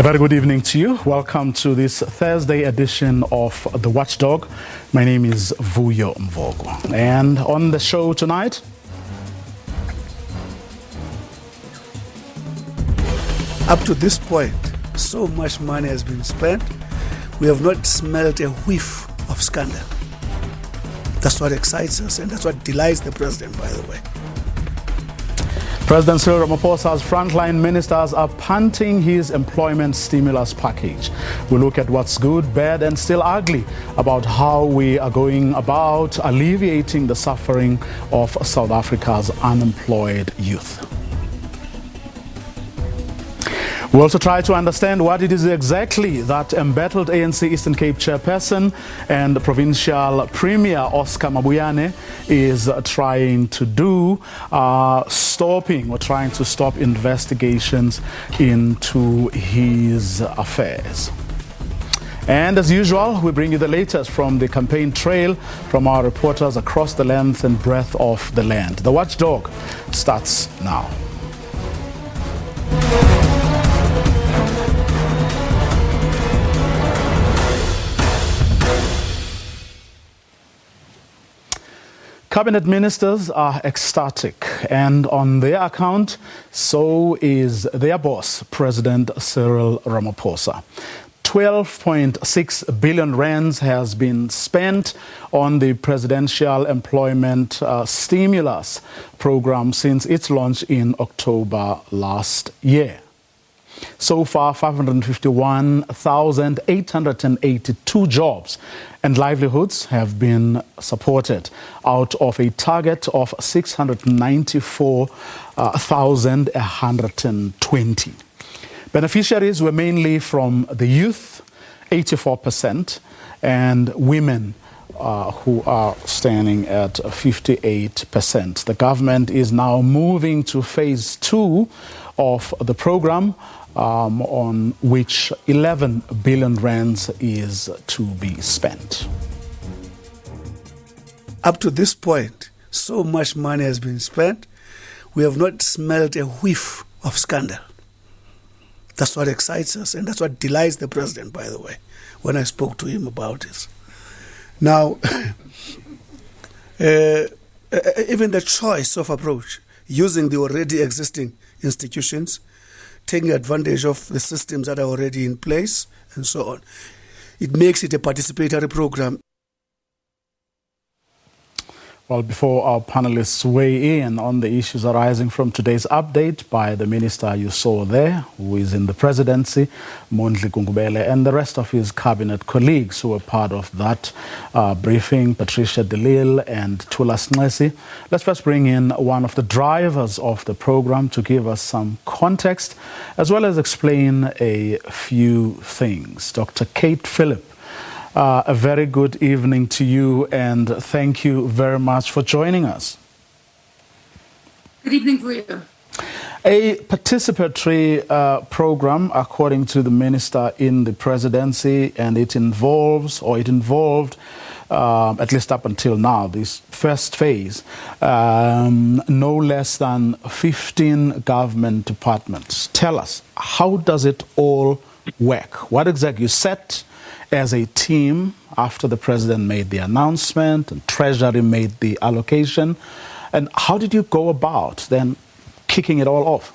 A very good evening to you. Welcome to this Thursday edition of The Watchdog. My name is Vuyo Mvogo. And on the show tonight, up to this point, so much money has been spent. We have not smelled a whiff of scandal. That's what excites us, and that's what delights the president, by the way. President Cyril Ramaphosa's frontline ministers are punting his employment stimulus package. We look at what's good, bad, and still ugly about how we are going about alleviating the suffering of South Africa's unemployed youth. We also try to understand what it is exactly that embattled ANC Eastern Cape chairperson and provincial premier Oscar Mabuyane is trying to do, trying to stop investigations into his affairs. And as usual, we bring you the latest from the campaign trail from our reporters across the length and breadth of the land. The Watchdog starts now. Cabinet ministers are ecstatic, and on their account, so is their boss, President Cyril Ramaphosa. 12.6 billion rands has been spent on the presidential employment stimulus program since its launch in October last year. So far, 551,882 jobs and livelihoods have been supported out of a target of 694,120. Beneficiaries were mainly from the youth, 84%, and women, who are standing at 58%. The government is now moving to phase 2 of the program, on which 11 billion rands is to be spent. Up to this point, so much money has been spent. We have not smelled a whiff of scandal. That's what excites us, and that's what delights the president, by the way, when I spoke to him about it. Now, even the choice of approach, using the already existing institutions, taking advantage of the systems that are already in place, and so on. It makes it a participatory program. Well, before our panelists weigh in on the issues arising from today's update by the minister you saw there, who is in the presidency, Mondli Gungubele, and the rest of his cabinet colleagues who were part of that briefing, Patricia DeLille and Tula Snesi, let's first bring in one of the drivers of the program to give us some context, as well as explain a few things. Dr. Kate Phillip. A very good evening to you, and thank you very much for joining us. Good evening, Vuyo. A participatory program, according to the minister in the presidency, and it involved, at least up until now, this first phase, no less than 15 government departments. Tell us, how does it all work? What exactly you set as a team after the president made the announcement and Treasury made the allocation? And how did you go about then kicking it all off?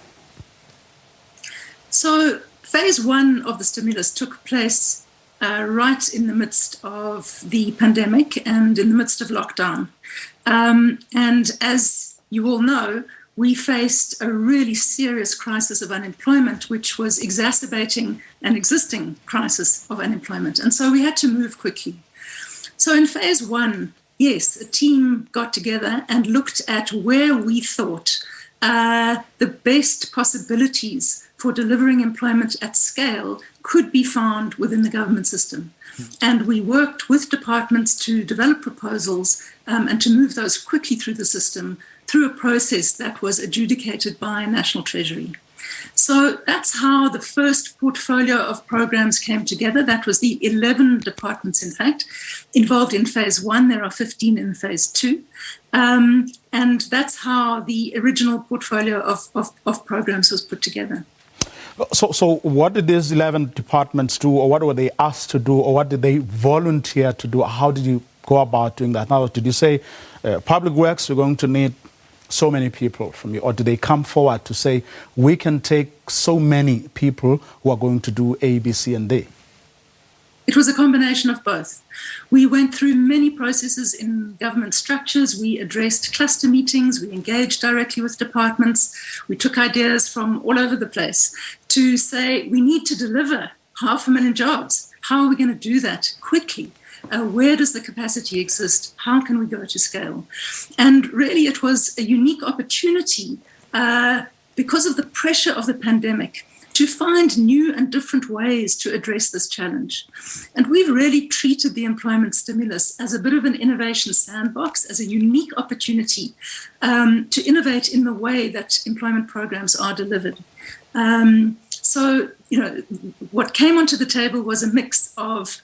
So phase 1 of the stimulus took place right in the midst of the pandemic and in the midst of lockdown. And as you all know, we faced a really serious crisis of unemployment, which was exacerbating an existing crisis of unemployment. And so we had to move quickly. So in phase 1, yes, a team got together and looked at where we thought the best possibilities for delivering employment at scale could be found within the government system. And we worked with departments to develop proposals and to move those quickly through the system through a process that was adjudicated by National Treasury. So that's how the first portfolio of programs came together. That was the 11 departments, in fact, involved in phase 1. There are 15 in phase 2. And that's how the original portfolio of programs was put together. So what did these 11 departments do, or what were they asked to do, or what did they volunteer to do? How did you go about doing that? Now, did you say, Public Works, we're going to need so many people from you, or did they come forward to say, we can take so many people who are going to do A, B, C, and D? It was a combination of both. We went through many processes in government structures. We addressed cluster meetings. We engaged directly with departments. We took ideas from all over the place to say, we need to deliver 500,000 jobs. How are we going to do that quickly? Where does the capacity exist? How can we go to scale? And really, it was a unique opportunity because of the pressure of the pandemic to find new and different ways to address this challenge. And we've really treated the employment stimulus as a bit of an innovation sandbox, as a unique opportunity to innovate in the way that employment programs are delivered. So, what came onto the table was a mix of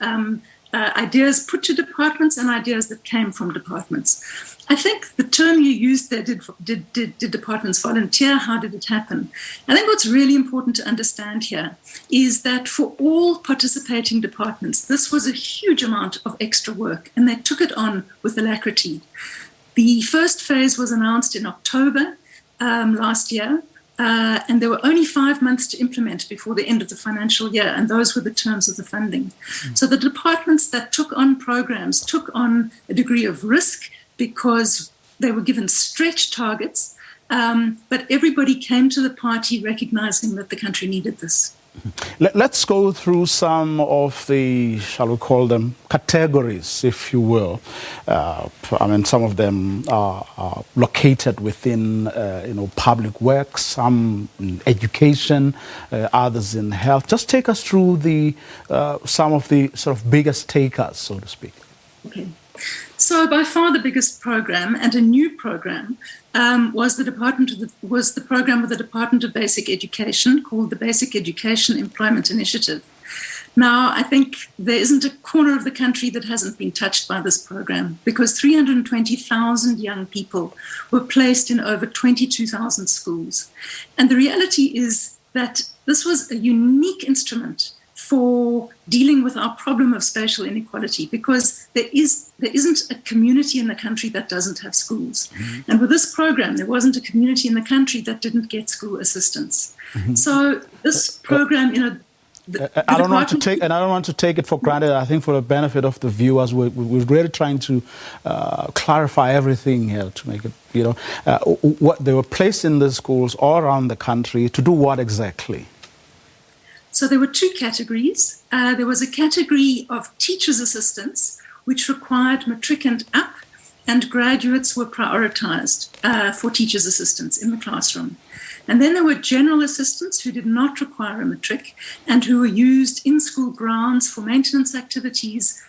ideas put to departments and ideas that came from departments. I think the term you used there, did departments volunteer? How did it happen? I think what's really important to understand here is that for all participating departments, this was a huge amount of extra work, and they took it on with alacrity. The first phase was announced in October last year, and there were only 5 months to implement before the end of the financial year, and those were the terms of the funding. So the departments that took on programs took on a degree of risk because they were given stretch targets, but everybody came to the party recognizing that the country needed this. Let's go through some of the, shall we call them, categories, if you will. Some of them are located within, public works, some in education, others in health. Just take us through some of the sort of biggest takers, so to speak. Okay. So by far the biggest program, and a new program, was the program of the Department of Basic Education called the Basic Education Employment Initiative. Now, I think there isn't a corner of the country that hasn't been touched by this program, because 320,000 young people were placed in over 22,000 schools. And the reality is that this was a unique instrument for dealing with our problem of spatial inequality, because there isn't a community in the country that doesn't have schools. Mm-hmm. And with this program, there wasn't a community in the country that didn't get school assistance. Mm-hmm. So this program, I don't want to take it for granted. I think for the benefit of the viewers, we're really trying to clarify everything here to make it, what they were placed in the schools all around the country to do what exactly? So there were two categories. There was a category of teachers' assistants, which required matric and up, and graduates were prioritized for teachers' assistants in the classroom. And then there were general assistants who did not require a matric and who were used in school grounds for maintenance activities,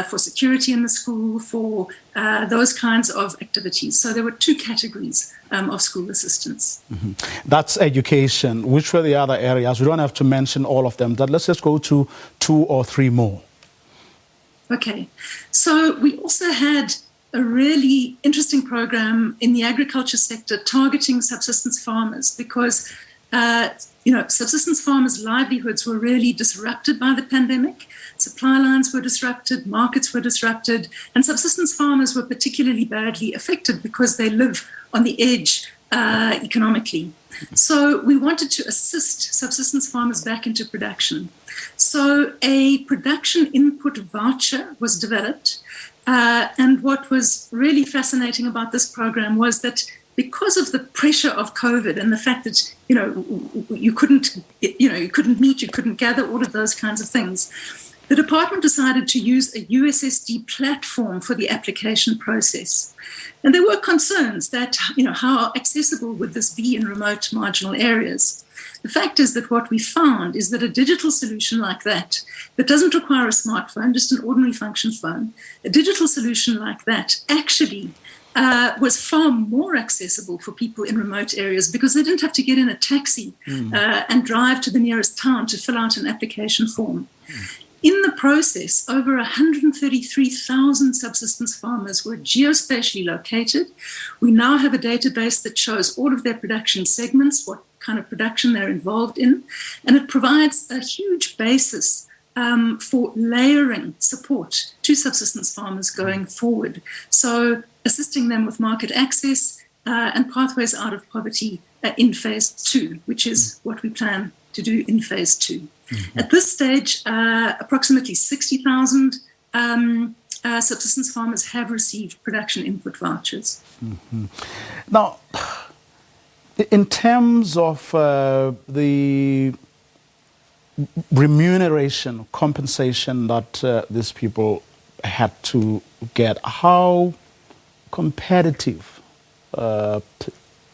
for security in the school, for those kinds of activities. So there were two categories of school assistants. Mm-hmm. That's education. Which were the other areas? We don't have to mention all of them, but let's just go to 2 or 3 more. Okay. So we also had a really interesting program in the agriculture sector targeting subsistence farmers, because subsistence farmers' livelihoods were really disrupted by the pandemic. Supply lines were disrupted, markets were disrupted, and subsistence farmers were particularly badly affected because they live on the edge economically. So we wanted to assist subsistence farmers back into production. So a production input voucher was developed. And what was really fascinating about this program was that because of the pressure of COVID and the fact that, you couldn't meet, you couldn't gather, all of those kinds of things, the department decided to use a USSD platform for the application process. And there were concerns that, how accessible would this be in remote marginal areas? The fact is that what we found is that a digital solution like that doesn't require a smartphone, just an ordinary function phone, a digital solution like that actually was far more accessible for people in remote areas, because they didn't have to get in a taxi and drive to the nearest town to fill out an application form. In the process, over 133,000 subsistence farmers were geospatially located. We now have a database that shows all of their production segments, what kind of production they're involved in. And it provides a huge basis for layering support to subsistence farmers going forward. So assisting them with market access and pathways out of poverty in phase 2, which is what we plan to do in phase 2. At this stage, approximately 60,000 subsistence farmers have received production input vouchers. Now, in terms of the remuneration, compensation that these people had to get, how competitive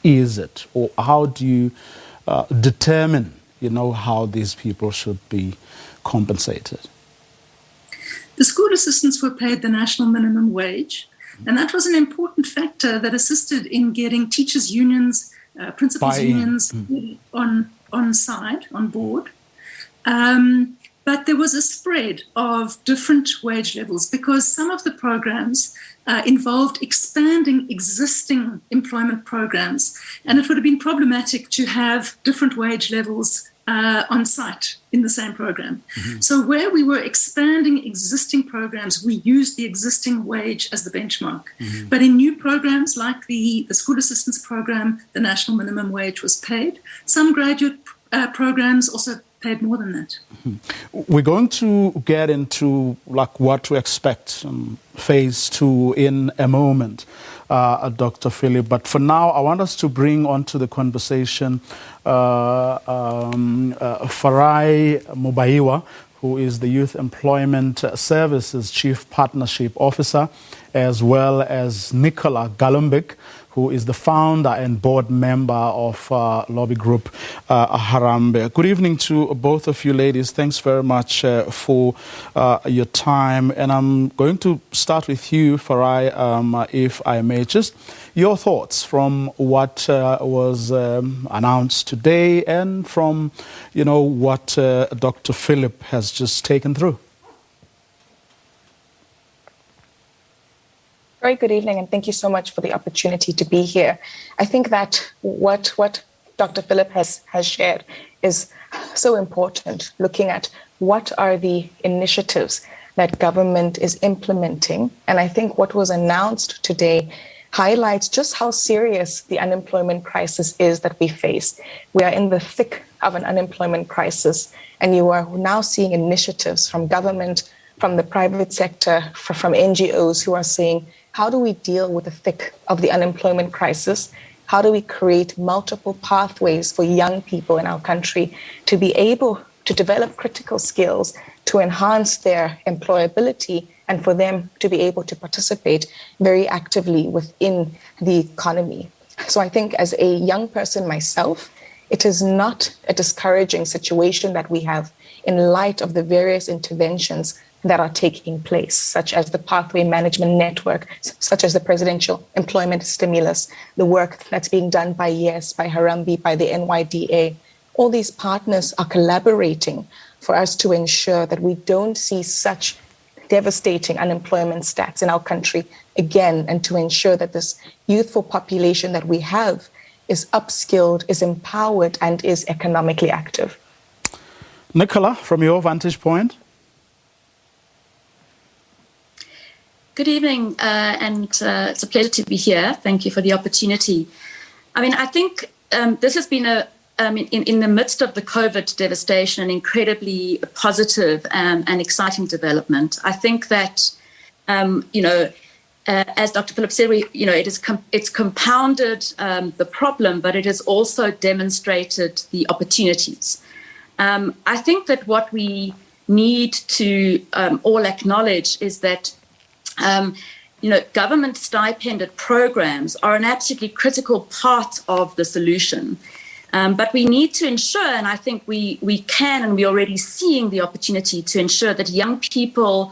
is it, or how do you determine, how these people should be compensated? The school assistants were paid the national minimum wage, and that was an important factor that assisted in getting teachers' unions, principals' unions on board. But there was a spread of different wage levels because some of the programs involved expanding existing employment programs, and it would have been problematic to have different wage levels on site in the same program. So where we were expanding existing programs, we used the existing wage as the benchmark. But in new programs like the school assistance program, the national minimum wage was paid. Some graduate programs also paid more than that. We're going to get into what to expect phase 2 in a moment, Dr. Philip. But for now, I want us to bring onto the conversation Farai Mabuyane, who is the Youth Employment Services Chief Partnership Officer, as well as Nicola Galombek, who is the founder and board member of lobby group Harambee. Good evening to both of you ladies. Thanks very much for your time. And I'm going to start with you, Farai, if I may. Just your thoughts from what was announced today and from, what Dr. Philip has just taken through. Very good evening, and thank you so much for the opportunity to be here. I think that what Dr. Philip has shared is so important, looking at what are the initiatives that government is implementing. And I think what was announced today highlights just how serious the unemployment crisis is that we face. We are in the thick of an unemployment crisis, and you are now seeing initiatives from government, from the private sector, from NGOs who are saying, how do we deal with the thick of the unemployment crisis? How do we create multiple pathways for young people in our country to be able to develop critical skills to enhance their employability and for them to be able to participate very actively within the economy? So I think as a young person myself, it is not a discouraging situation that we have in light of the various interventions that are taking place, such as the Pathway Management Network, such as the Presidential Employment Stimulus, the work that's being done by YES, by Harambee, by the NYDA. All these partners are collaborating for us to ensure that we don't see such devastating unemployment stats in our country again, and to ensure that this youthful population that we have is upskilled, is empowered, and is economically active. Nicola, from your vantage point? Good evening, and it's a pleasure to be here. Thank you for the opportunity. I think this has been in the midst of the COVID devastation, an incredibly positive and exciting development. I think that, as Dr. Philip said, it's compounded the problem, but it has also demonstrated the opportunities. I think that what we need to all acknowledge is that government stipended programs are an absolutely critical part of the solution. But we need to ensure, and I think we can, and we're already seeing the opportunity to ensure that young people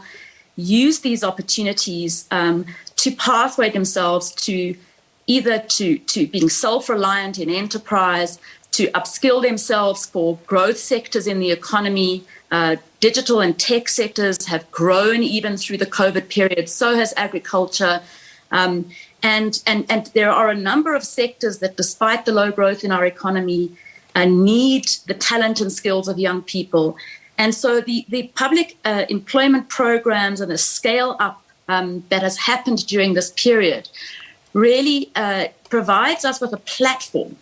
use these opportunities to pathway themselves to either to being self-reliant in enterprise, to upskill themselves for growth sectors in the economy. Digital and tech sectors have grown even through the COVID period. So has agriculture. And there are a number of sectors that, despite the low growth in our economy, need the talent and skills of young people. And so the public employment programs and the scale up that has happened during this period really provides us with a platform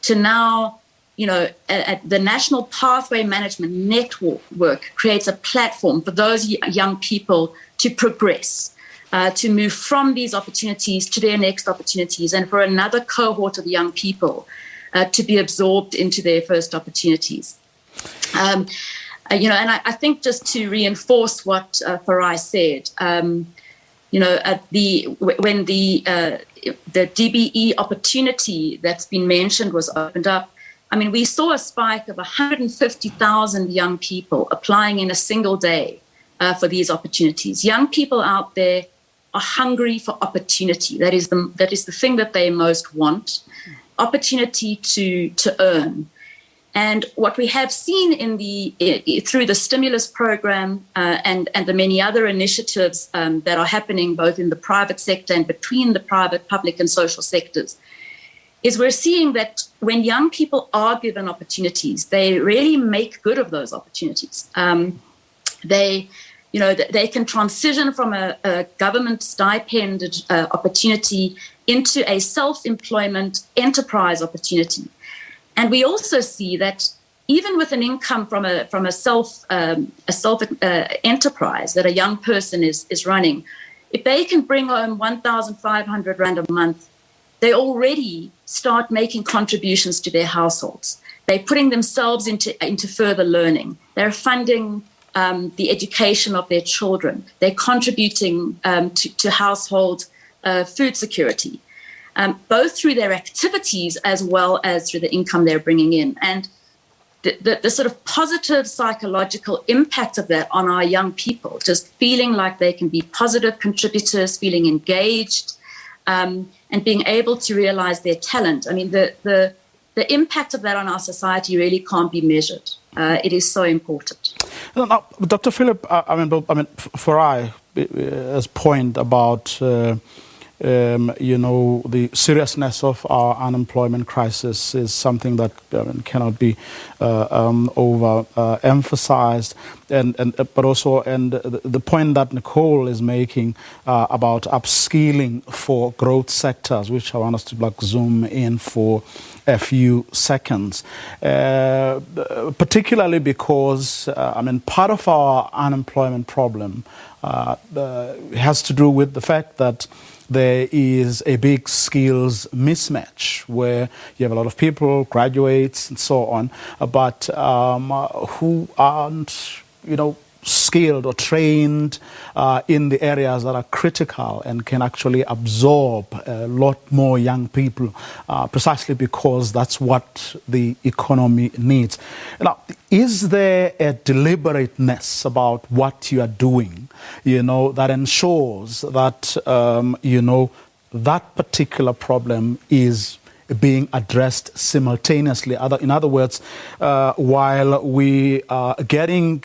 to now, the National Pathway Management Network creates a platform for those young people to progress, to move from these opportunities to their next opportunities, and for another cohort of young people to be absorbed into their first opportunities. And I think just to reinforce what Farai said, when the DBE opportunity that's been mentioned was opened up, I mean, we saw a spike of 150,000 young people applying in a single day for these opportunities. Young people out there are hungry for opportunity. That is the thing that they most want, opportunity to earn. And what we have seen through the stimulus program and the many other initiatives that are happening both in the private sector and between the private, public and social sectors, is we're seeing that when young people are given opportunities, they really make good of those opportunities. They can transition from a government stipended opportunity into a self-employment enterprise opportunity. And we also see that even with an income from a self enterprise that a young person is running, if they can bring home 1,500 Rand a month, they already start making contributions to their households. They're putting themselves into further learning. They're funding the education of their children. They're contributing to household food security. Both through their activities as well as through the income they're bringing in. And the sort of positive psychological impact of that on our young people, just feeling like they can be positive contributors, feeling engaged, and being able to realize their talent. I mean, the impact of that on our society really can't be measured. It is so important. Now, Dr. Philip, Farai's point about the seriousness of our unemployment crisis is something that cannot be overemphasized, but also the point that Nicole is making about upskilling for growth sectors, which I want us to zoom in for a few seconds, particularly because part of our unemployment problem has to do with the fact that there is a big skills mismatch where you have a lot of people, graduates and so on, but who aren't, skilled or trained in the areas that are critical and can actually absorb a lot more young people, precisely because that's what the economy needs. Now, is there a deliberateness about what you are doing, that ensures that, that particular problem is being addressed simultaneously? In other words, while we are getting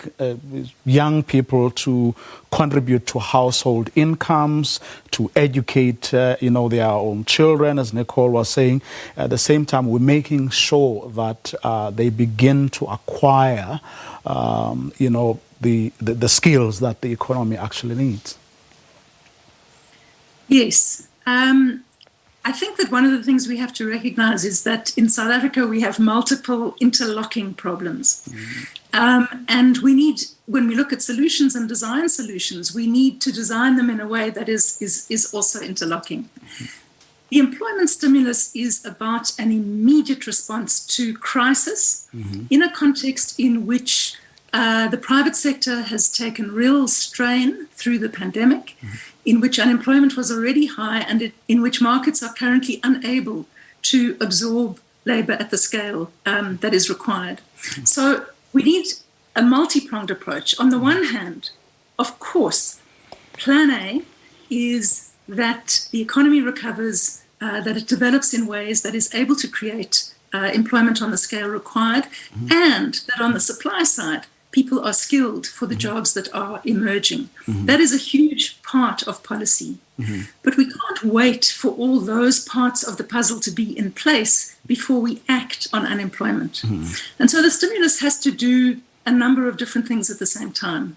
young people to contribute to household incomes, to educate, their own children, as Nicole was saying, at the same time, we're making sure that they begin to acquire, the skills that the economy actually needs. Yes. I think that one of the things we have to recognize is that in South Africa we have multiple interlocking problems. And we need, when we look at solutions and design solutions, we need to design them in a way that is also interlocking. The employment stimulus is about an immediate response to crisis in a context in which the private sector has taken real strain through the pandemic, in which unemployment was already high and in which markets are currently unable to absorb labour at the scale that is required. So we need a multi-pronged approach. On the one hand, of course, plan A is that the economy recovers, that it develops in ways that is able to create employment on the scale required, and that on the supply side, people are skilled for the jobs that are emerging. That is a huge part of policy. But we can't cannot wait for all those parts of the puzzle to be in place before we act on unemployment. And so the stimulus has to do a number of different things at the same time.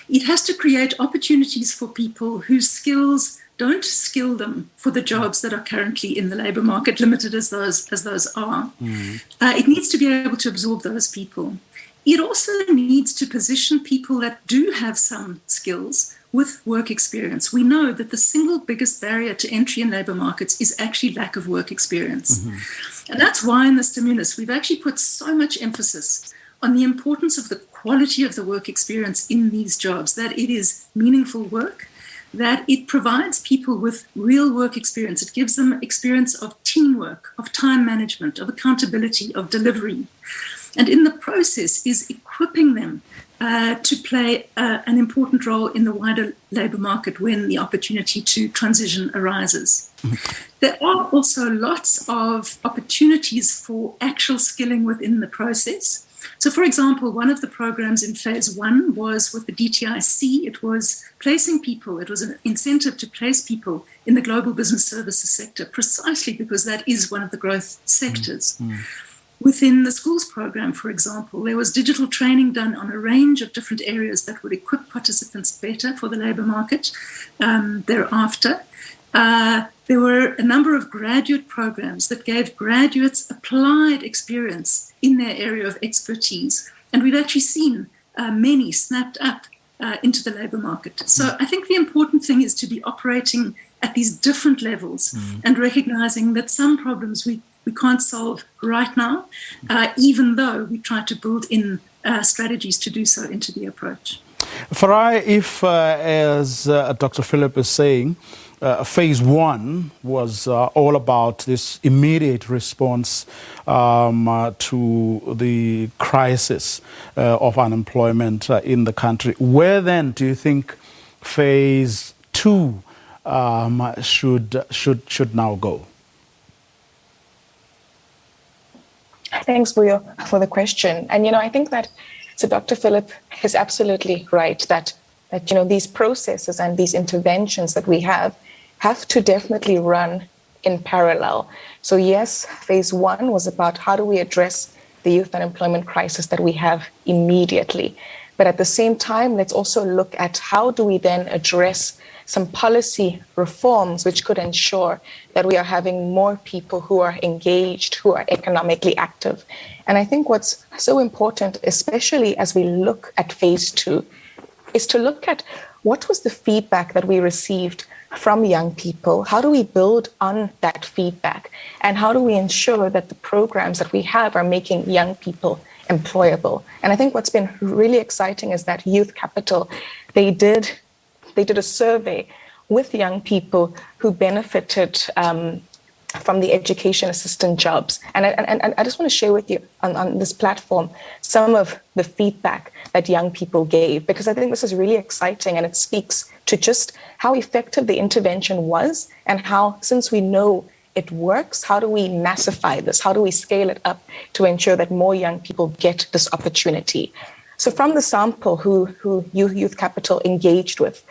It has to create opportunities for people whose skills don't skill them for the jobs that are currently in the labour market, limited as those are. It needs to be able to absorb those people. It also needs to position people that do have some skills with work experience. We know that the single biggest barrier to entry in labour markets is actually lack of work experience. And that's why in the stimulus, we've actually put so much emphasis on the importance of the quality of the work experience in these jobs, that it is meaningful work, that it provides people with real work experience. It gives them experience of teamwork, of time management, of accountability, of delivery. And in the process is equipping them to play an important role in the wider labour market when the opportunity to transition arises. There are also lots of opportunities for actual skilling within the process. So, for example, one of the programs in phase 1 was with the DTIC. It was placing people, it was an incentive to place people in the global business services sector, precisely because that is one of the growth sectors. Within the schools program, for example, there was digital training done on a range of different areas that would equip participants better for the labour market thereafter. There were a number of graduate programs that gave graduates applied experience in their area of expertise. And we've actually seen many snapped up into the labour market. So I think the important thing is to be operating at these different levels and recognising that some problems we can't solve right now, even though we try to build in strategies to do so into the approach. Farai, if, as Dr. Philip is saying, phase 1 was all about this immediate response to the crisis of unemployment in the country, where then do you think phase 2 should now go? Thanks for the question. And, I think that, so Dr. Philip is absolutely right that these processes and these interventions that we have to definitely run in parallel. So yes, phase 1 was about how do we address the youth unemployment crisis that we have immediately. But at the same time, let's also look at how do we then address some policy reforms which could ensure that we are having more people who are engaged, who are economically active. And I think what's so important, especially as we look at phase 2, is to look at what was the feedback that we received from young people. How do we build on that feedback? And how do we ensure that the programs that we have are making young people employable? And I think what's been really exciting is that Youth Capital, they did a survey with young people who benefited from the education assistant jobs. And I just want to share with you on this platform some of the feedback that young people gave, because I think this is really exciting and it speaks to just how effective the intervention was and how, since we know it works, how do we massify this? How do we scale it up to ensure that more young people get this opportunity? So from the sample who Youth Capital engaged with,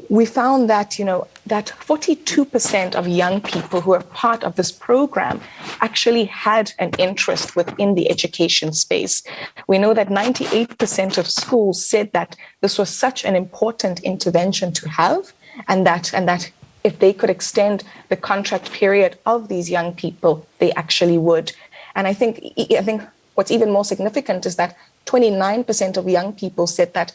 we found that, that 42% of young people who are part of this program actually had an interest within the education space. We know that 98% of schools said that this was such an important intervention to have, and that if they could extend the contract period of these young people, they actually would. And I think what's even more significant is that 29% of young people said that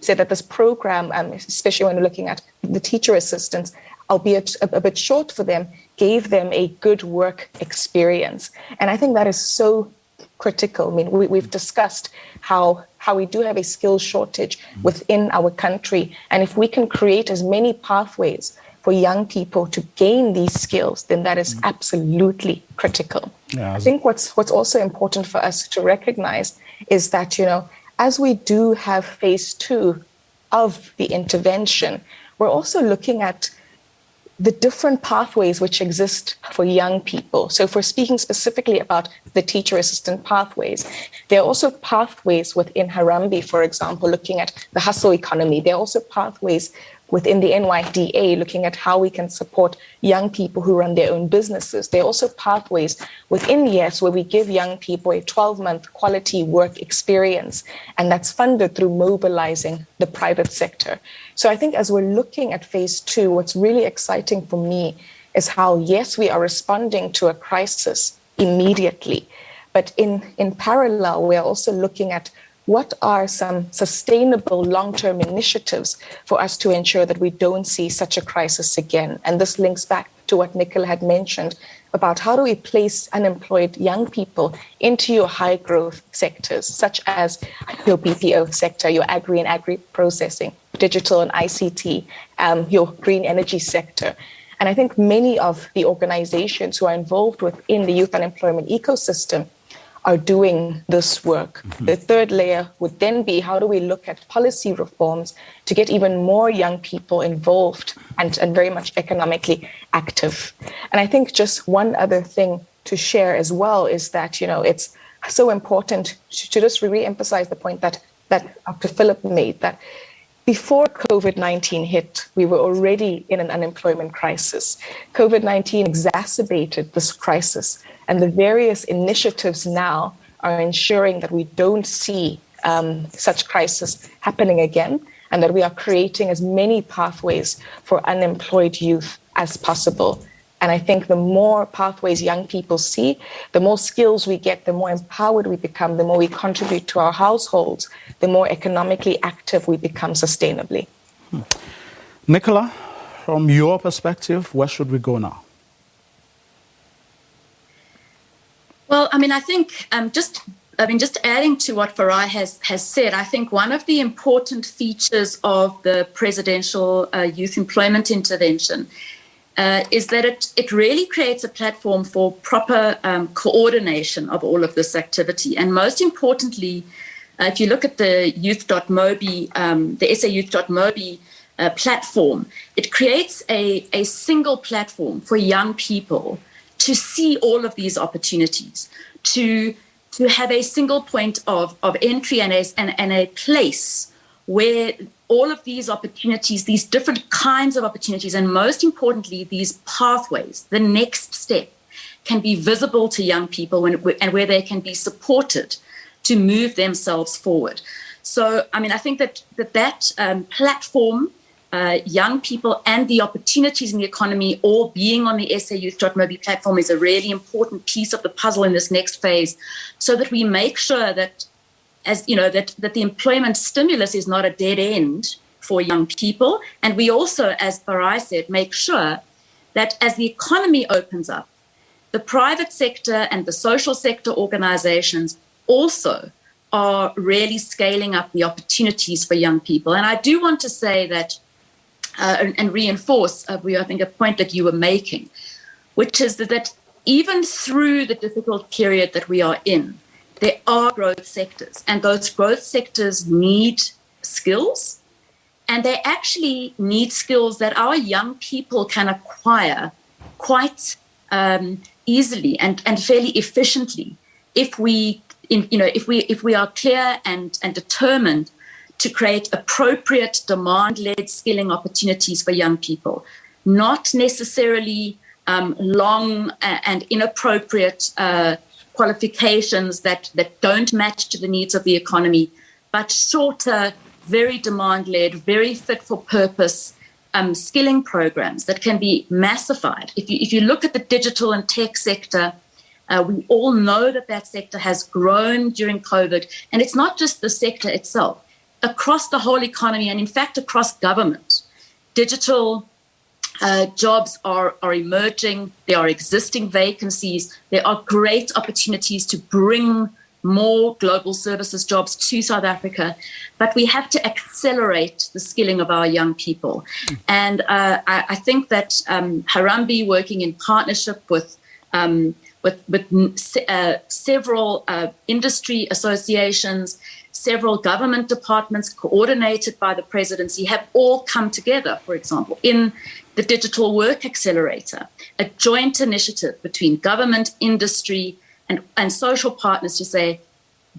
this program, especially when we're looking at the teacher assistants, albeit a bit short for them, gave them a good work experience. And I think that is so critical. I mean, we've discussed how we do have a skills shortage within our country. And if we can create as many pathways for young people to gain these skills, then that is absolutely critical. Yeah, I think what's also important for us to recognize is that, as we do have phase 2 of the intervention, we're also looking at the different pathways which exist for young people. So if we're speaking specifically about the teacher assistant pathways, there are also pathways within Harambee, for example, looking at the hustle economy. There are also pathways within the NYDA, looking at how we can support young people who run their own businesses. There are also pathways within YES where we give young people a 12-month quality work experience, and that's funded through mobilizing the private sector. So I think as we're looking at phase 2, what's really exciting for me is how, yes, we are responding to a crisis immediately, but in parallel, we are also looking at what are some sustainable long-term initiatives for us to ensure that we don't see such a crisis again? And this links back to what Nicola had mentioned about how do we place unemployed young people into your high-growth sectors, such as your BPO sector, your agri and agri-processing, digital and ICT, your green energy sector. And I think many of the organizations who are involved within the youth unemployment ecosystem are doing this work. Mm-hmm. The third layer would then be, how do we look at policy reforms to get even more young people involved and very much economically active? And I think just one other thing to share as well is that, it's so important to just re-emphasize the point that Dr. Philip made, that before COVID-19 hit, we were already in an unemployment crisis. COVID-19 exacerbated this crisis, and the various initiatives now are ensuring that we don't see such crisis happening again, and that we are creating as many pathways for unemployed youth as possible. And I think the more pathways young people see, the more skills we get, the more empowered we become, the more we contribute to our households, the more economically active we become sustainably. Nicola, from your perspective, where should we go now? Well, I think just adding to what Farai has said, I think one of the important features of the presidential youth employment intervention is that it really creates a platform for proper coordination of all of this activity. And most importantly, if you look at the youth.mobi, the SA youth.mobi platform, it creates a single platform for young people to see all of these opportunities, to have a single point of entry and a place where all of these opportunities, these different kinds of opportunities, and most importantly, these pathways, the next step, can be visible to young people and where they can be supported to move themselves forward. So, I think that platform, young people and the opportunities in the economy all being on the SA Youth.mobi platform is a really important piece of the puzzle in this next phase, so that we make sure that that the employment stimulus is not a dead end for young people. And we also, as Farai said, make sure that as the economy opens up, the private sector and the social sector organizations also are really scaling up the opportunities for young people. And I do want to say that, and reinforce, I think, a point that you were making, which is that even through the difficult period that we are in, there are growth sectors, and those growth sectors need skills, and they actually need skills that our young people can acquire quite easily and fairly efficiently if we are clear and determined to create appropriate demand-led skilling opportunities for young people, not necessarily long and inappropriate qualifications that don't match to the needs of the economy, but shorter, very demand-led, very fit-for-purpose skilling programs that can be massified. If you look at the digital and tech sector, we all know that sector has grown during COVID, and it's not just the sector itself. Across the whole economy, and in fact across government, digital jobs are emerging. There are existing vacancies. There are great opportunities to bring more global services jobs to South Africa, but we have to accelerate the skilling of our young people. And I think that Harambee, working in partnership with several industry associations, several government departments coordinated by the presidency, have all come together, for example, in the Digital Work Accelerator, a joint initiative between government, industry, and social partners to say,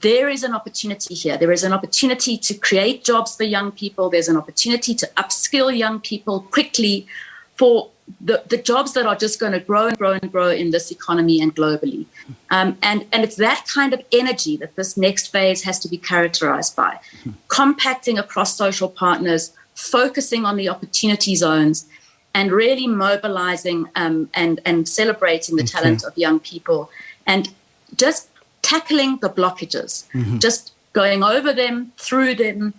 there is an opportunity here. There is an opportunity to create jobs for young people. There's an opportunity to upskill young people quickly for the jobs that are just going to grow and grow and grow in this economy and globally. And it's that kind of energy that this next phase has to be characterized by. Compacting across social partners, focusing on the opportunity zones, and really mobilizing and celebrating the talent of young people, and just tackling the blockages, just going over them, through them,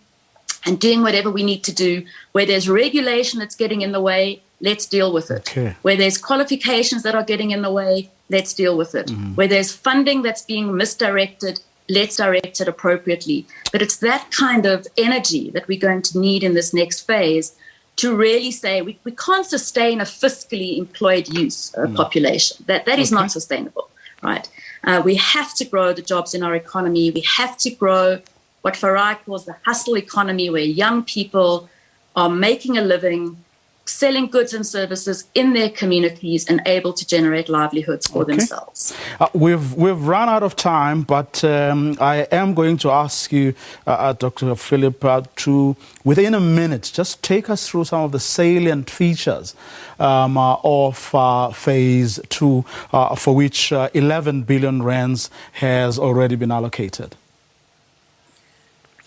and doing whatever we need to do. Where there's regulation that's getting in the way, let's deal with it. Where there's qualifications that are getting in the way, let's deal with it. Where there's funding that's being misdirected, let's direct it appropriately. But it's that kind of energy that we're going to need in this next phase to really say we can't sustain a fiscally employed youth population. That is not sustainable, right? We have to grow the jobs in our economy. We have to grow what Farai calls the hustle economy, where young people are making a living, selling goods and services in their communities and able to generate livelihoods for themselves. We've run out of time, but I am going to ask you, Dr. Philip, to, within a minute, just take us through some of the salient features of Phase 2, for which 11 billion rands has already been allocated.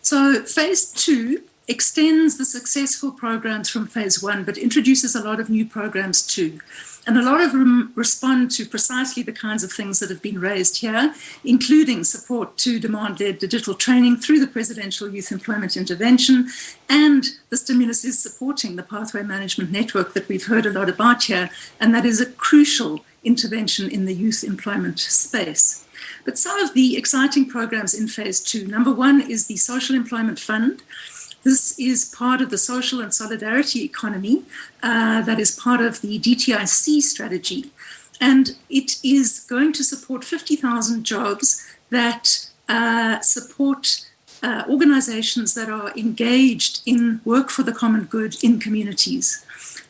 So Phase 2 extends the successful programs from Phase 1, but introduces a lot of new programs too. And a lot of them respond to precisely the kinds of things that have been raised here, including support to demand-led digital training through the Presidential Youth Employment Intervention, and the stimulus is supporting the Pathway Management Network that we've heard a lot about here, and that is a crucial intervention in the youth employment space. But some of the exciting programs in Phase 2, number one is the Social Employment Fund. This is part of the social and solidarity economy that is part of the DTIC strategy. And it is going to support 50,000 jobs that support organizations that are engaged in work for the common good in communities.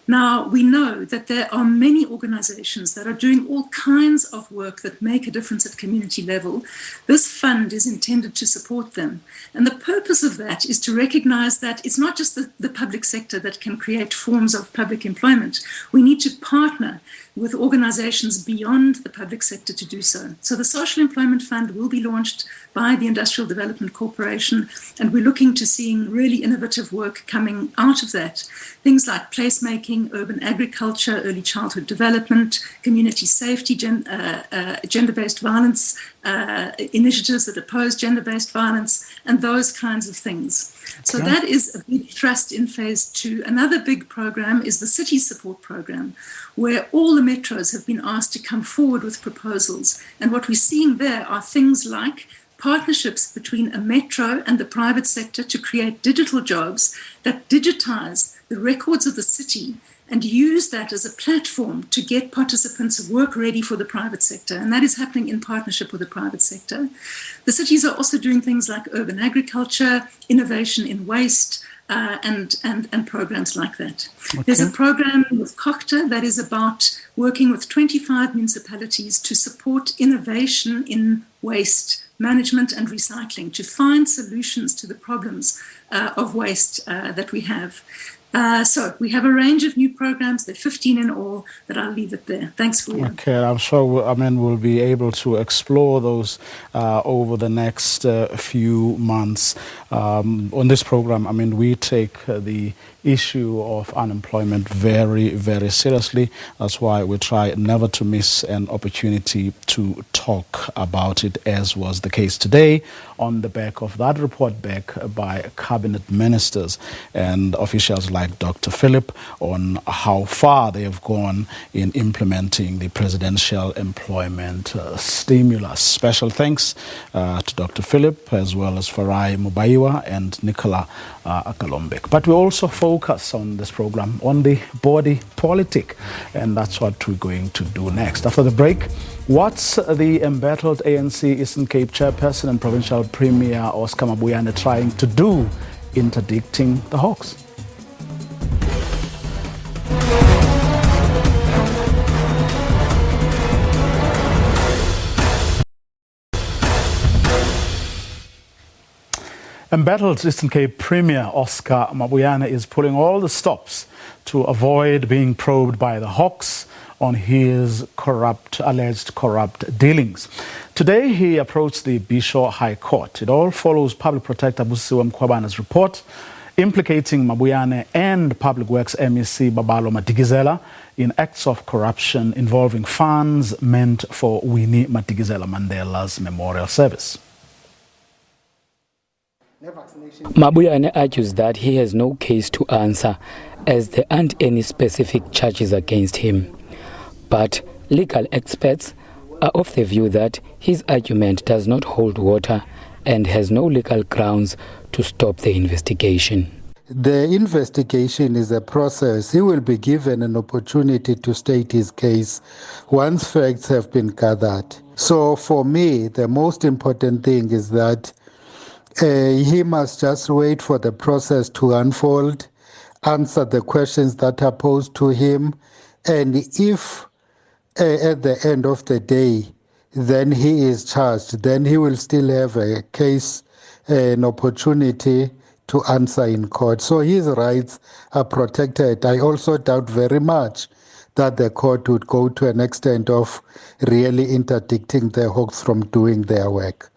Now, we know that there are many organizations that are doing all kinds of work that make a difference at community level. This fund is intended to support them. And the purpose of that is to recognize that it's not just the public sector that can create forms of public employment. We need to partner with organizations beyond the public sector to do so. So the Social Employment Fund will be launched by the Industrial Development Corporation, and we're looking to seeing really innovative work coming out of that. Things like placemaking, urban agriculture, early childhood development, community safety, gender-based violence, initiatives that oppose gender-based violence, and those kinds of things. So that is a big thrust in Phase 2. Another big program is the City Support Program, where all the metros have been asked to come forward with proposals. And what we're seeing there are things like partnerships between a metro and the private sector to create digital jobs that digitize the records of the city and use that as a platform to get participants work ready for the private sector. And that is happening in partnership with the private sector. The cities are also doing things like urban agriculture, innovation in waste, and programs like that. There's a program with COCTA that is about working with 25 municipalities to support innovation in waste management and recycling, to find solutions to the problems of waste that we have. So we have a range of new programs. There are 15 in all, but I'll leave it there. Thanks for your Okay, I'm sure we'll be able to explore those over the next few months. On this program, we take the issue of unemployment very, very seriously. That's why we try never to miss an opportunity to talk about it, as was the case today, on the back of that report back by cabinet ministers and officials like Dr. Philip on how far they have gone in implementing the presidential employment stimulus. Special thanks to Dr. Philip, as well as Farai Mabuyane and Nicola Akalombek. But we also focus on this program on the body politic, and that's what we're going to do next. After the break, what's the embattled ANC Eastern Cape chairperson and provincial premier Oscar Mabuyane trying to do, interdicting the Hawks? Embattled Eastern Cape Premier Oscar Mabuyane is pulling all the stops to avoid being probed by the Hawks on his alleged corrupt dealings. Today, he approached the Bisho High Court. It all follows Public Protector Busisiwe Mkhwebane's report implicating Mabuyane and Public Works MEC Babalo Matikizela in acts of corruption involving funds meant for Winnie Matikizela Mandela's memorial service. Mabuyane argues that he has no case to answer as there aren't any specific charges against him. But legal experts are of the view that his argument does not hold water and has no legal grounds to stop the investigation. The investigation is a process. He will be given an opportunity to state his case once facts have been gathered. So for me, the most important thing is that he must just wait for the process to unfold, answer the questions that are posed to him, and if at the end of the day, then he is charged, then he will still have a case, an opportunity to answer in court. So his rights are protected. I also doubt very much that the court would go to an extent of really interdicting the Hawks from doing their work.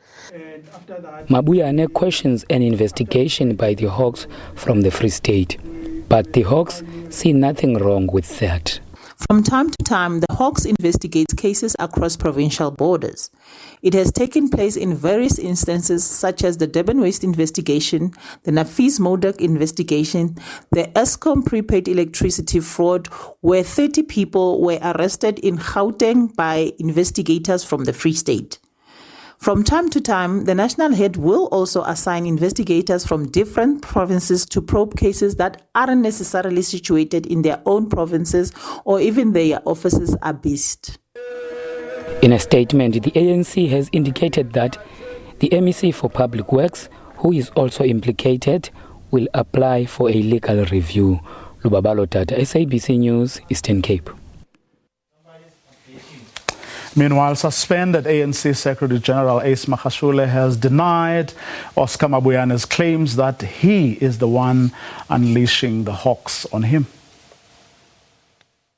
Mabuyane questions an investigation by the Hawks from the Free State, but the Hawks see nothing wrong with that. From time to time, the Hawks investigates cases across provincial borders. It has taken place in various instances such as the Durban Waste investigation, the Nafis Modak investigation, the Eskom prepaid electricity fraud, where 30 people were arrested in Gauteng by investigators from the Free State. From time to time, the national head will also assign investigators from different provinces to probe cases that aren't necessarily situated in their own provinces or even their offices are based. In a statement, the ANC has indicated that the MEC for Public Works, who is also implicated, will apply for a legal review. Lubabalo Tata, SABC News, Eastern Cape. Meanwhile, suspended ANC Secretary General Ace Magashule has denied Oscar Mabuyane's claims that he is the one unleashing the Hawks on him.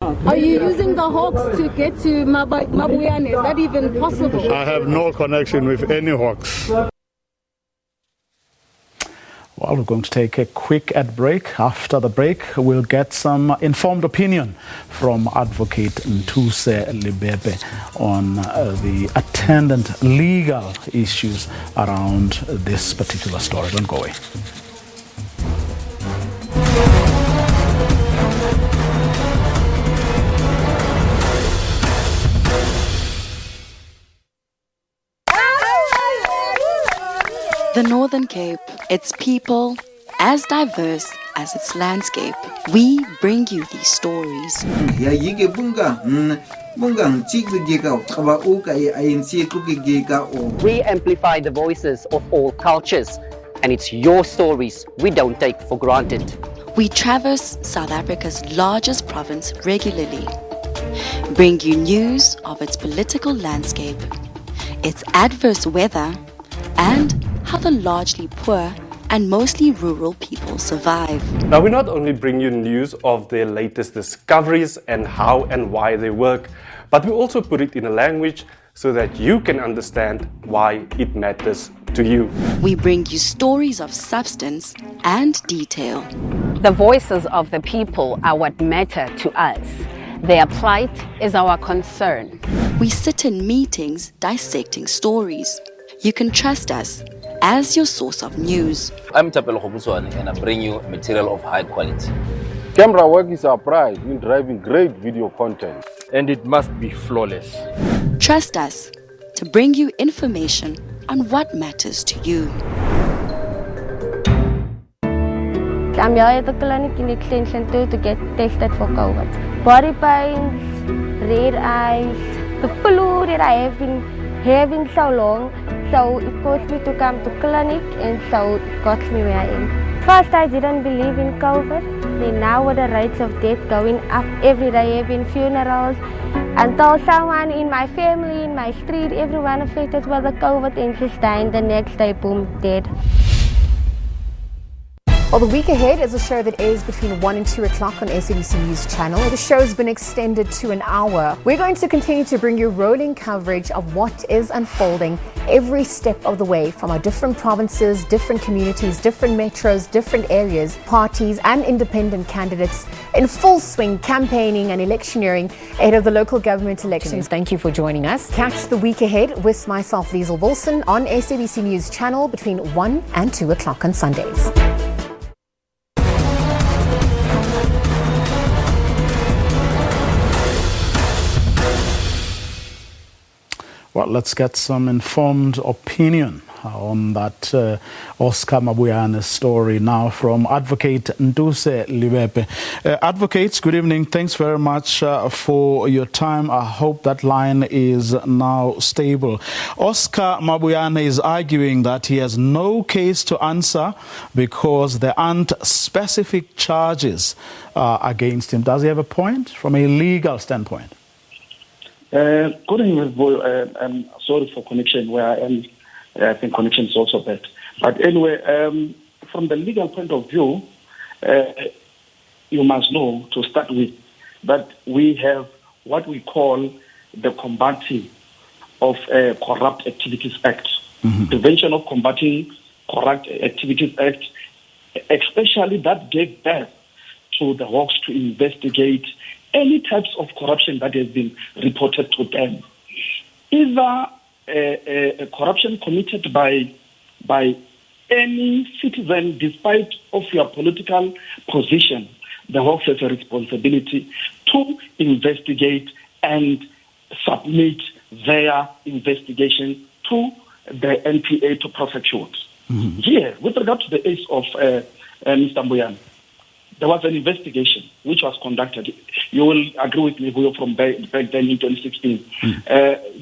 Are you using the Hawks to get to Mabuyane? Is that even possible? I have no connection with any Hawks. Well, we're going to take a quick ad break. After the break, we'll get some informed opinion from Advocate Ntuse Libebe on the attendant legal issues around this particular story. Don't go away. The Northern Cape, its people, as diverse as its landscape. We bring you these stories. We amplify the voices of all cultures, and it's your stories we don't take for granted. We traverse South Africa's largest province regularly, bring you news of its political landscape, its adverse weather, and how the largely poor and mostly rural people survive. Now, we not only bring you news of their latest discoveries and how and why they work, but we also put it in a language so that you can understand why it matters to you. We bring you stories of substance and detail. The voices of the people are what matter to us. Their plight is our concern. We sit in meetings dissecting stories. You can trust us as your source of news. I'm Tapelo Khobuswane and I bring you material of high quality. Camera work is our pride in driving great video content, and it must be flawless. Trust us to bring you information on what matters to you. I'm here at the clinic in Extension 2 to get tested for COVID. Body pains, red eyes, the flu that I have been having so long, so it caused me to come to clinic, and so it got me where I am. First, I didn't believe in COVID. Then now with the rates of death going up every day, having funerals, until someone in my family, in my street, everyone affected by the COVID and just dying the next day, boom, dead. Well, the week ahead is a show that airs between 1 and 2 o'clock on SABC News Channel. The show has been extended to an hour. We're going to continue to bring you rolling coverage of what is unfolding every step of the way from our different provinces, different communities, different metros, different areas, parties and independent candidates in full swing campaigning and electioneering ahead of the local government elections. Thank you for joining us. Catch the week ahead with myself, Liesl Wilson, on SABC News Channel between 1 and 2 o'clock on Sundays. Well, let's get some informed opinion on that Oscar Mabuyane story now from Advocate Nduse Libepe. Advocates, good evening. Thanks very much for your time. I hope that line is now stable. Oscar Mabuyane is arguing that he has no case to answer because there aren't specific charges against him. Does he have a point from a legal standpoint? Good evening, I'm sorry for connection where I am. I think connection is also bad. But anyway, from the legal point of view, you must know to start with that we have what we call the Combating of Corrupt Activities Act, Prevention of Combating Corrupt Activities Act, especially that gave birth to the Hawks to investigate any types of corruption that has been reported to them. Either a corruption committed by any citizen, despite of your political position, the Hawks has a responsibility to investigate and submit their investigation to the NPA to prosecute. Here, with regard to the case of Mr. Mabuyane, there was an investigation which was conducted. You will agree with me, Huyo, from back then in 2016.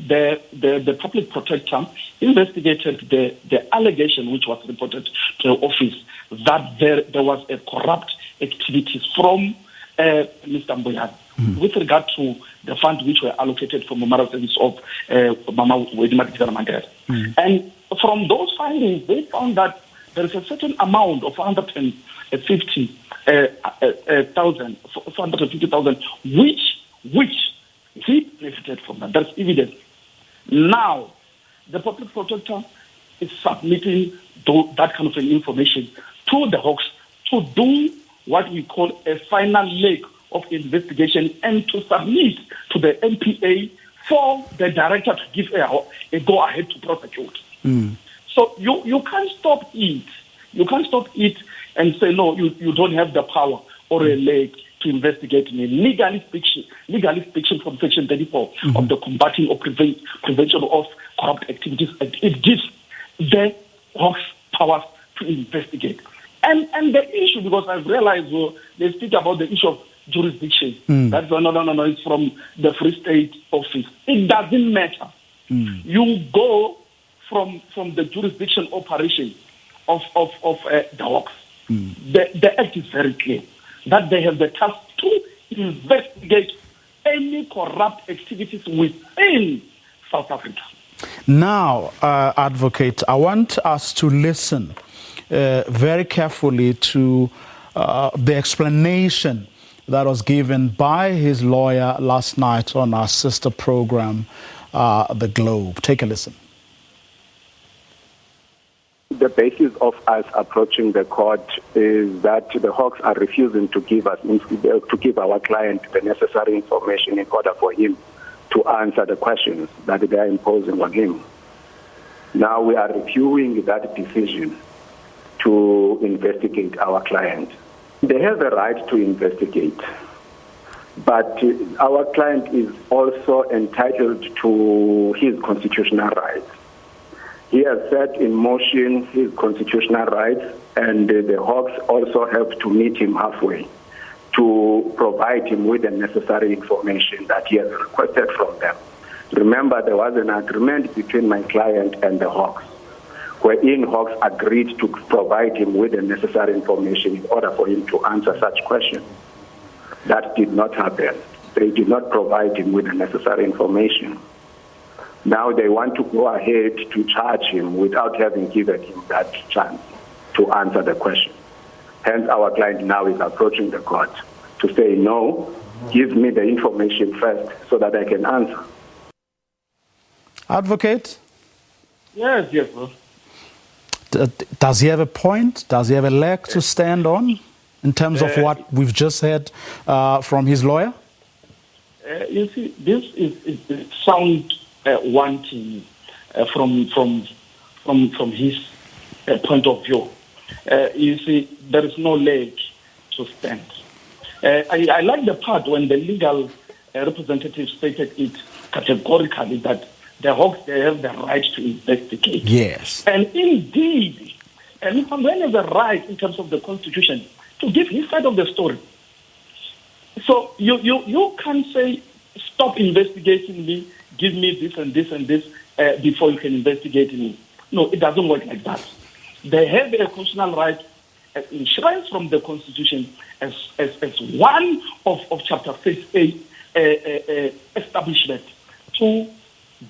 The public protector investigated the allegation which was reported to the office that there was a corrupt activities from Mr. Mabuyane with regard to the funds which were allocated for Memorial Service of Mama Wedimati Mandela. And from those findings, they found that there is a certain amount of 450,000, which he benefited from that. That's evidence. Now, the public protector is submitting that kind of information to the Hawks to do what we call a final leg of investigation and to submit to the NPA for the director to give a go-ahead to prosecute. So you can't stop it. You can't stop it and say, no, you don't have the power or a leg to investigate me. Legally speaking from Section 34 of the Combating or Prevention of Corrupt Activities, it gives the Hawks powers to investigate. And the issue, because I've realized they speak about the issue of jurisdiction. That's no, it's from the Free State office. It doesn't matter. You go from the jurisdiction operation of the Hawks. The act is very clear that they have the task to investigate any corrupt activities within South Africa. Now, Advocate, I want us to listen very carefully to the explanation that was given by his lawyer last night on our sister program, The Globe. Take a listen. The basis of us approaching the court is that the Hawks are refusing to give our client the necessary information in order for him to answer the questions that they are imposing on him. Now we are reviewing that decision to investigate our client. They have a right to investigate, but our client is also entitled to his constitutional rights. He has set in motion his constitutional rights, and the Hawks also have to meet him halfway to provide him with the necessary information that he has requested from them. Remember, there was an agreement between my client and the Hawks, wherein Hawks agreed to provide him with the necessary information in order for him to answer such questions. That did not happen. They did not provide him with the necessary information. Now they want to go ahead to charge him without having given him that chance to answer the question. Hence, our client now is approaching the court to say, no, give me the information first so that I can answer. Advocate? Yes, bro. Does he have a point? Does he have a leg to stand on in terms of what we've just heard from his lawyer? You see, this is sound wanting from his point of view. You see, there is no leg to stand. I like the part when the legal representative stated it categorically that the Hawks, they have the right to investigate. Yes. And indeed, Mr. Mabuyane has a right in terms of the Constitution to give his side of the story. So you can't say, stop investigating me, give me this and this and this before you can investigate me. No, it doesn't work like that. They have a constitutional right enshrined from the Constitution as one of Chapter 6A establishment to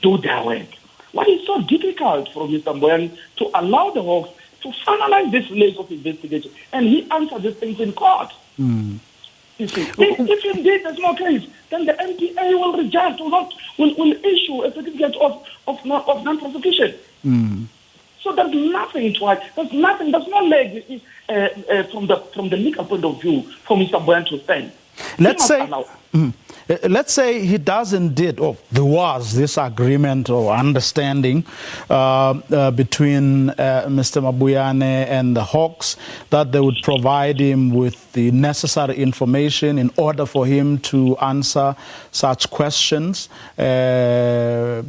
do their work. Why is it so difficult for Mr. Mabuyane to allow the Hawks to finalize this leg of investigation? And he answered these things in court. You see, if indeed there's no case, then the MPA will reject, will issue a certificate of non-prosecution. So there's nothing to it. There's no leg from the legal point of view for Mr. Mabuyane to stand. Let's say he does indeed, or there was this agreement or understanding between Mr. Mabuyane and the Hawks that they would provide him with the necessary information in order for him to answer such questions. The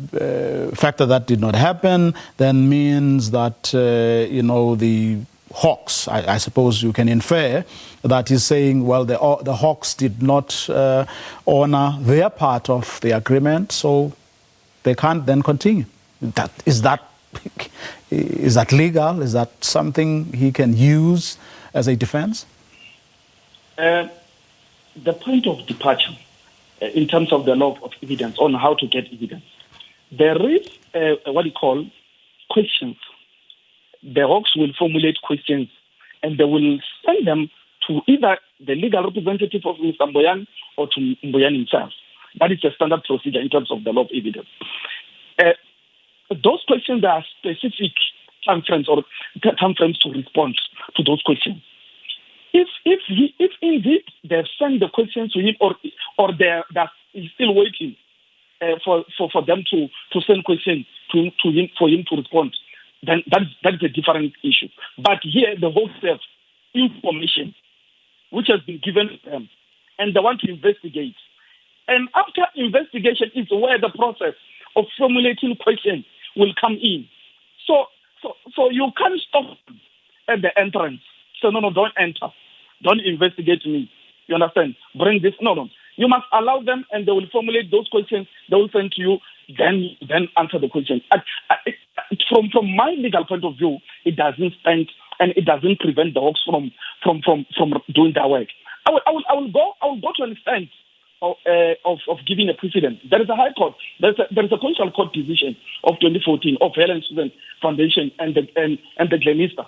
fact that did not happen then means that, the Hawks, I suppose you can infer that he's saying, well, the Hawks did not honor their part of the agreement, so they can't then continue. Is that legal? Is that something he can use as a defense? The point of departure, in terms of the law of evidence, on how to get evidence, there is what you call questions. The Hawks will formulate questions and they will send them to either the legal representative of Mr. Mabuyane or to Mabuyane himself. That is a standard procedure in terms of the law of evidence. Those questions are specific time frames to respond to those questions. If indeed they've sent the questions to him or they're still waiting for them to send questions to him for him to respond, then that is a different issue. But here the Hawks have information which has been given to them, and they want to investigate. And after investigation is where the process of formulating questions will come in. So you can't stop at the entrance. So no, don't enter. Don't investigate me. You understand? Bring this. No. You must allow them, and they will formulate those questions. They will send to you. Then answer the question. From my legal point of view, it doesn't stand and it doesn't prevent the Hawks from doing their work. I will go to an extent of giving a precedent. There is a High Court. There is a Constitutional Court decision of 2014 of Helen Student Foundation and the Glenista,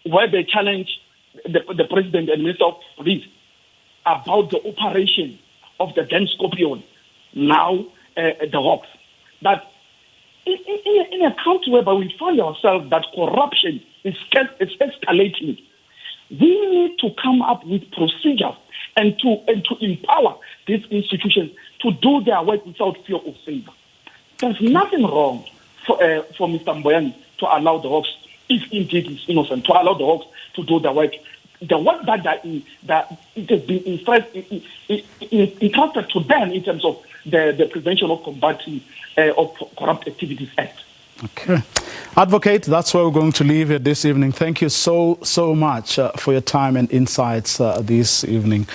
where they challenge the President and Minister of Police about the operation of the then Scorpion, now the Hawks. That in a country whereby we find ourselves that corruption is escalating, we need to come up with procedures and to empower these institutions to do their work without fear of failure. There's nothing wrong for Mr. Mabuyane to allow the Hawks, if indeed he's innocent, to allow the Hawks to do their work. The work that it has been entrusted to them in terms of the Prevention of Combating of Corrupt Activities Act. Okay. Advocate, that's where we're going to leave it this evening. Thank you so much for your time and insights this evening.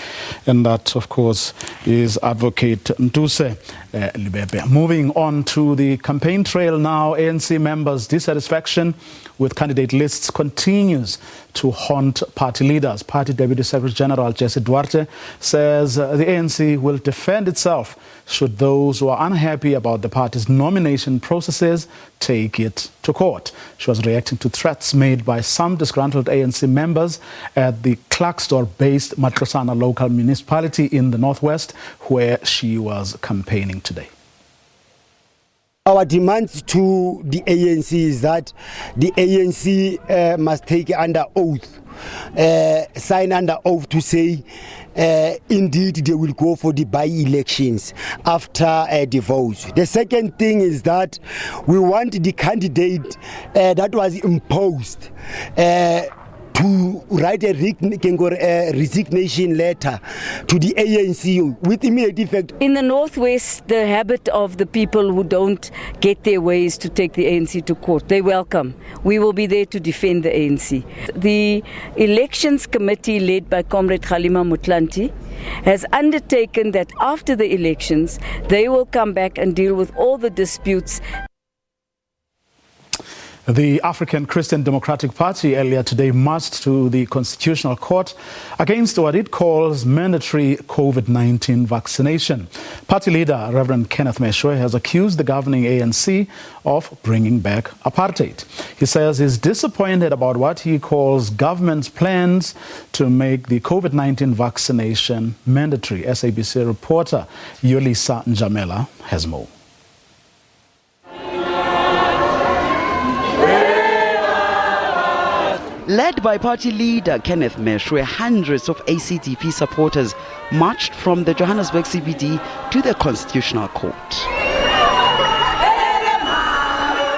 And that, of course, is Advocate Ntuse Libebe. Moving on to the campaign trail now, ANC members' dissatisfaction with candidate lists continues to haunt party leaders. Party Deputy Secretary General Jesse Duarte says the ANC will defend itself should those who are unhappy about the party's nomination processes take take it to court. She was reacting to threats made by some disgruntled ANC members at the Klerksdorp-based Matlosana local municipality in the northwest, where she was campaigning today. Our demand to the ANC is that the ANC must take under oath, sign under oath to say indeed they will go for the by-elections after the votes. The second thing is that we want the candidate that was imposed to write a resignation letter to the ANC with immediate effect. In the Northwest, the habit of the people who don't get their ways to take the ANC to court, they welcome. We will be there to defend the ANC. The Elections Committee, led by Comrade Kgalema Motlanthe, has undertaken that after the elections, they will come back and deal with all the disputes. The African Christian Democratic Party earlier today marched to the Constitutional Court against what it calls mandatory COVID-19 vaccination. Party leader Reverend Kenneth Meshwe has accused the governing ANC of bringing back apartheid. He says he's disappointed about what he calls government's plans to make the COVID-19 vaccination mandatory. SABC reporter Yolisa Njamela has more. Led by party leader Kenneth Meshwe, hundreds of ACDP supporters marched from the Johannesburg CBD to the Constitutional Court.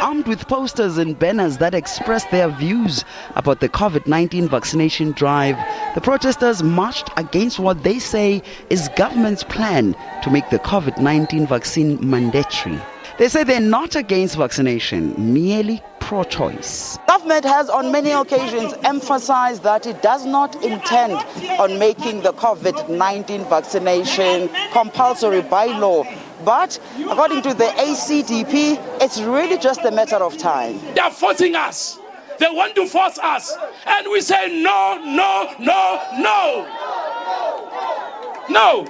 Armed with posters and banners that expressed their views about the COVID-19 vaccination drive, the protesters marched against what they say is government's plan to make the COVID-19 vaccine mandatory. They say they're not against vaccination, merely pro-choice. Government has on many occasions emphasized that it does not intend on making the COVID-19 vaccination compulsory by law. But according to the ACDP, it's really just a matter of time. They are forcing us. They want to force us. And we say no, no, no, no. No.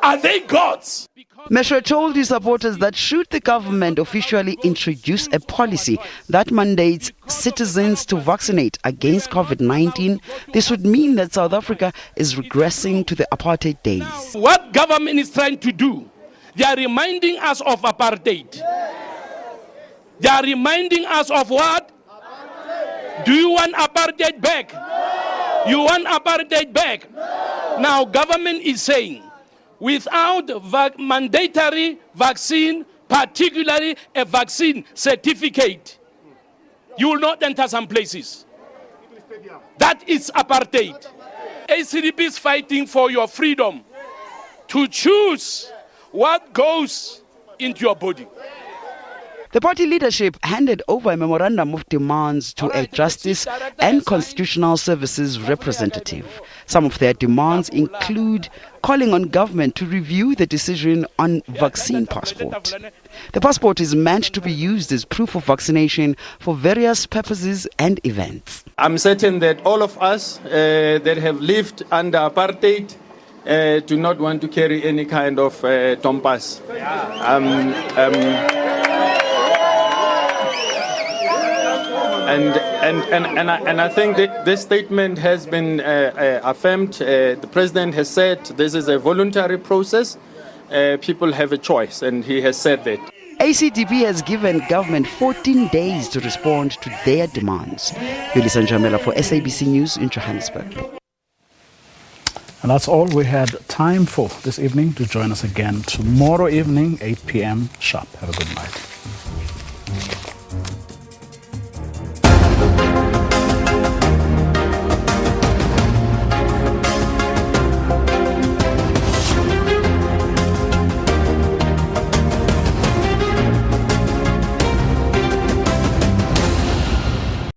Are they gods? Meshwe told his supporters that should the government officially introduce a policy that mandates citizens to vaccinate against COVID-19, this would mean that South Africa is regressing to the apartheid days. What government is trying to do, they are reminding us of apartheid. They are reminding us of what? Do you want apartheid back? You want apartheid back? Now government is saying, without mandatory vaccine, particularly a vaccine certificate, you will not enter some places. That is apartheid. ACDP is fighting for your freedom to choose what goes into your body. The party leadership handed over a memorandum of demands to a Justice and Constitutional Services representative. Some of their demands include calling on government to review the decision on vaccine passport. The passport is meant to be used as proof of vaccination for various purposes and events. I'm certain that all of us that have lived under apartheid do not want to carry any kind of tompas. And I think that this statement has been affirmed. The president has said this is a voluntary process. People have a choice, and he has said that. ACDP has given government 14 days to respond to their demands. Yolisa Njamela for SABC News in Johannesburg. And that's all we had time for this evening. Do join us again tomorrow evening, 8 p.m. sharp. Have a good night.